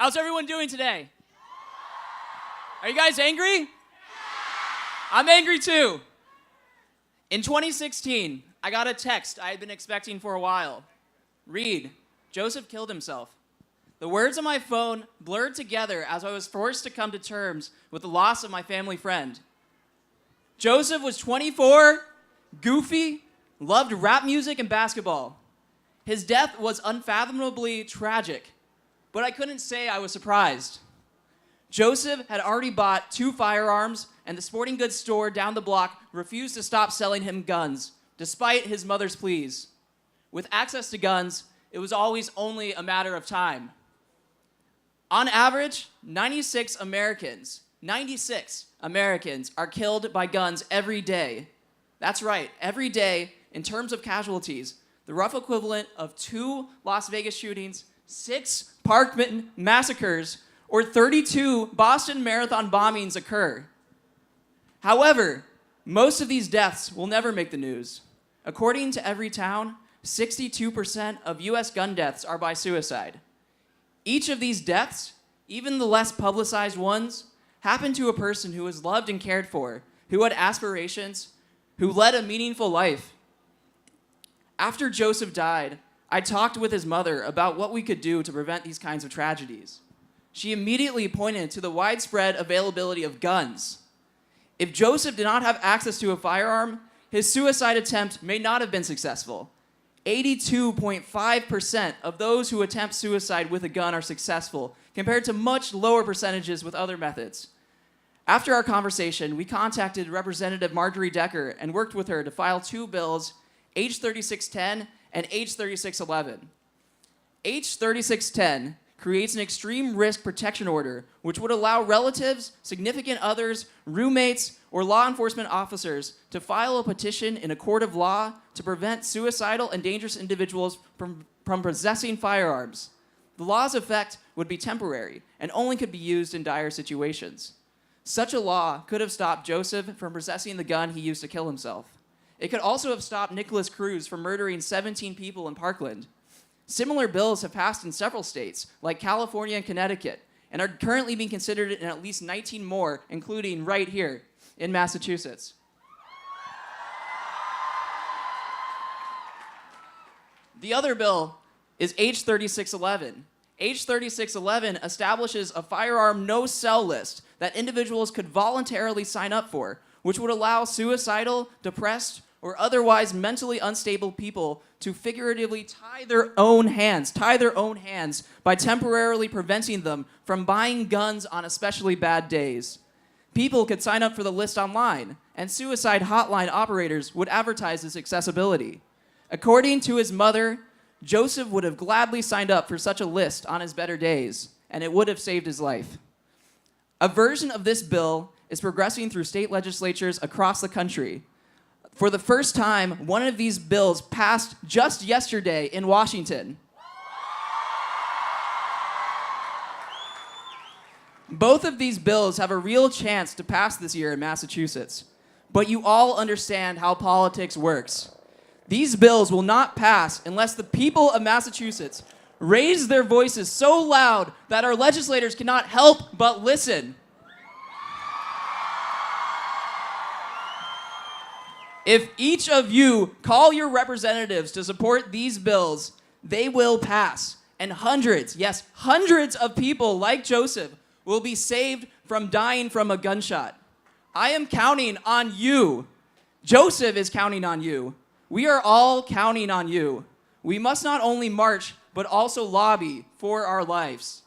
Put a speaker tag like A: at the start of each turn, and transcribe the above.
A: How's everyone doing today? Are you guys angry? I'm angry too. In 2016, I got a text I had been expecting for a while. Read, Joseph killed himself. The words on my phone blurred together as I was forced to come to terms with the loss of my family friend. Joseph was 24, goofy, loved rap music and basketball. His death was unfathomably tragic, but I couldn't say I was surprised. Joseph had already bought 2 firearms, and the sporting goods store down the block refused to stop selling him guns, despite his mother's pleas. With access to guns, it was always only a matter of time. On average, 96 Americans are killed by guns every day. That's right, every day, in terms of casualties, the rough equivalent of 2 Las Vegas shootings, 6 Parkman massacres, or 32 Boston Marathon bombings occur. However, most of these deaths will never make the news. According to Everytown, 62% of US gun deaths are by suicide. Each of these deaths, even the less publicized ones, happened to a person who was loved and cared for, who had aspirations, who led a meaningful life. After Joseph died, I talked with his mother about what we could do to prevent these kinds of tragedies. She immediately pointed to the widespread availability of guns. If Joseph did not have access to a firearm, his suicide attempt may not have been successful. 82.5% of those who attempt suicide with a gun are successful, compared to much lower percentages with other methods. After our conversation, we contacted Representative Marjorie Decker and worked with her to file 2 bills, H 3610 and H 3611. H 3610 creates an extreme risk protection order, which would allow relatives, significant others, roommates, or law enforcement officers to file a petition in a court of law to prevent suicidal and dangerous individuals from possessing firearms. The law's effect would be temporary and only could be used in dire situations. Such a law could have stopped Joseph from possessing the gun he used to kill himself. It could also have stopped Nicholas Cruz from murdering 17 people in Parkland. Similar bills have passed in several states, like California and Connecticut, and are currently being considered in at least 19 more, including right here in Massachusetts. The other bill is H 3611. H 3611 establishes a firearm no-sell list that individuals could voluntarily sign up for, which would allow suicidal, depressed, or otherwise mentally unstable people to figuratively tie their own hands by temporarily preventing them from buying guns on especially bad days. People could sign up for the list online, and suicide hotline operators would advertise its accessibility. According to his mother, Joseph would have gladly signed up for such a list on his better days, and it would have saved his life. A version of this bill is progressing through state legislatures across the country. For the first time, one of these bills passed just yesterday in Washington. Both of these bills have a real chance to pass this year in Massachusetts. But you all understand how politics works. These bills will not pass unless the people of Massachusetts raise their voices so loud that our legislators cannot help but listen. If each of you call your representatives to support these bills, they will pass. And hundreds, yes, hundreds of people like Joseph will be saved from dying from a gunshot. I am counting on you. Joseph is counting on you. We are all counting on you. We must not only march, but also lobby for our lives.